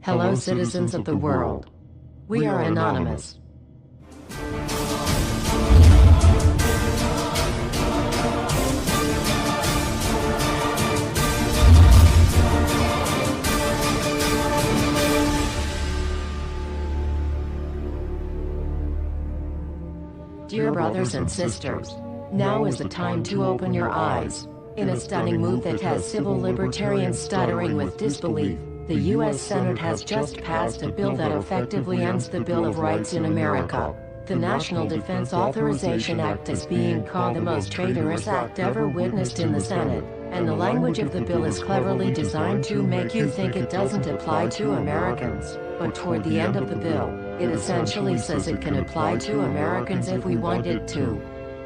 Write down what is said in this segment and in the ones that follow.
Hello, citizens of the world. We are anonymous. Dear brothers and sisters, now is the time to open your eyes. In a stunning move that has civil libertarians stuttering with disbelief, the U.S. Senate has just passed a bill that effectively ends the Bill of Rights in America. The National Defense Authorization Act is being called the most traitorous act ever witnessed in the Senate, and the language of the bill is cleverly designed to make you think it doesn't apply to Americans. But toward the end of the bill, it essentially says it can apply to Americans if we want it to.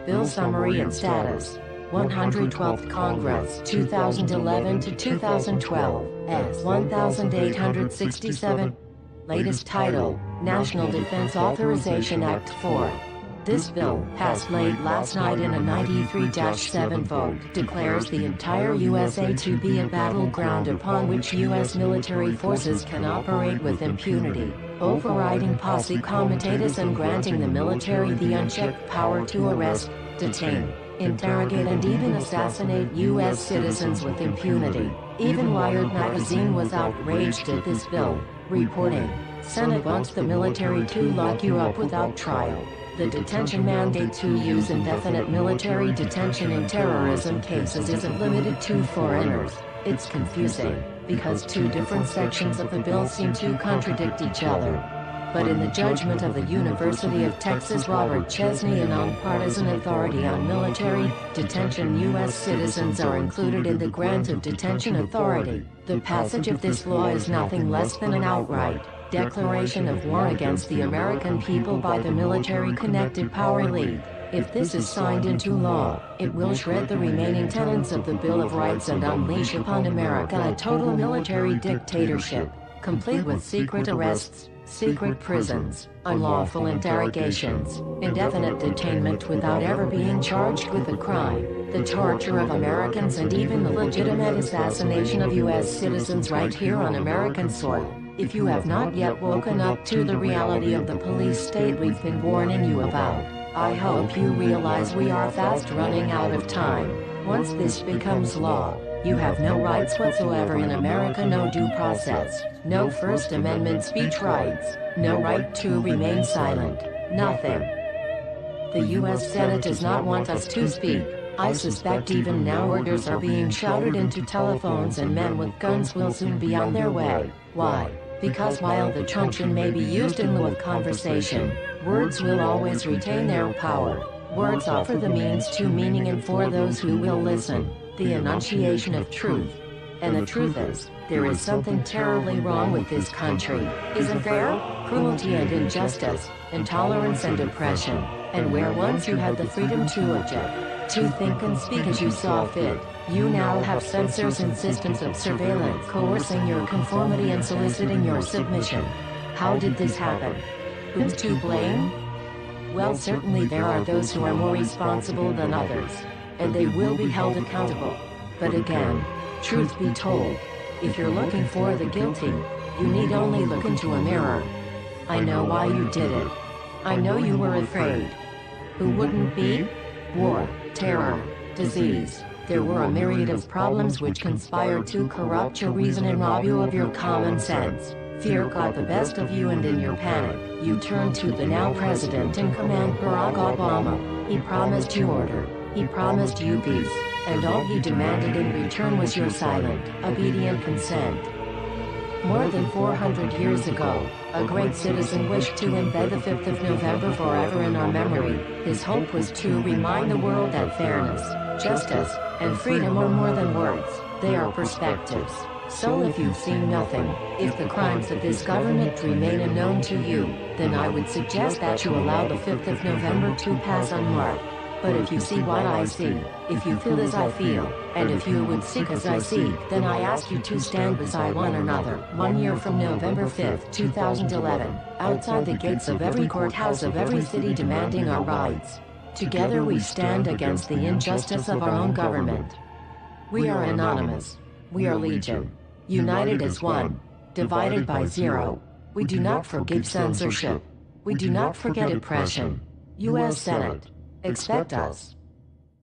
Bill summary and status. 112th Congress 2011 to 2012 S 1867. Latest title, National Defense Authorization Act 4. This bill, passed late last night in a 93-7 vote, declares the entire USA to be a battleground upon which U.S. military forces can operate with impunity, overriding posse comitatus and granting the military the unchecked power to arrest, detain, interrogate and even assassinate U.S. citizens with impunity. Even Wired magazine was outraged at this bill, reporting, Senate wants the military to lock you up without trial. The detention mandate to use indefinite military detention in terrorism cases isn't limited to foreigners. It's confusing, because two different sections of the bill seem to contradict each other. But in the judgment of the University of Texas Robert Chesney, a nonpartisan authority on military detention, U.S. citizens are included in the grant of detention authority. The passage of this law is nothing less than an outright declaration of war against the American people by the military-connected power elite. If this is signed into law, it will shred the remaining tenets of the Bill of Rights and unleash upon America a total military dictatorship, complete with secret arrests, secret prisons, unlawful interrogations, indefinite detainment without ever being charged with a crime, the torture of Americans and even the legitimate assassination of U.S. citizens right here on American soil. If you have not yet woken up to the reality of the police state we've been warning you about, I hope you realize we are fast running out of time. Once this becomes law, you have no rights whatsoever in America, no due process, no First Amendment speech rights, no right to remain silent, nothing. The U.S. Senate does not want us to speak. I suspect even now orders are being shouted into telephones and men with guns will soon be on their way. Why? Because while the truncheon may be used in lieu of conversation, words will always retain their power. Words offer the means to meaning and for those who will listen, the enunciation of truth. And the truth is, there is something terribly wrong with this country, isn't there? Cruelty and injustice, intolerance and oppression, and where once you had the freedom to object, to think and speak as you saw fit, you now have censors and systems of surveillance coercing your conformity and soliciting your submission. How did this happen? Who's to blame? Well, certainly there are those who are more responsible than others, and they will be held accountable. But again, truth be told, if you're looking for the guilty, you need only look into a mirror. I know why you did it. I know you were afraid. Who wouldn't be? War, terror, disease. There were a myriad of problems which conspired to corrupt your reason and rob you of your common sense. Fear got the best of you, and in your panic, you turned to the now president in command, Barack Obama. He promised you order. He promised you peace. And all he demanded in return was your silent, obedient consent. More than 400 years ago, a great citizen wished to embed the 5th of November forever in our memory. His hope was to remind the world that fairness, justice, and freedom are more than words, they are perspectives. So if you've seen nothing, if the crimes of this government remain unknown to you, then I would suggest that you allow the 5th of November to pass unmarked. But if you see what I see, if you feel as I feel, and if you would seek as I seek, then I ask you to stand beside one another, 1 year from November 5th, 2011, outside the gates of every courthouse of every city demanding our rights. Together we stand against the injustice of our own government. We are anonymous. We are legion. United as one. divided by 0. We do not forgive censorship. We do not forget oppression. U.S. Senate. Expect us.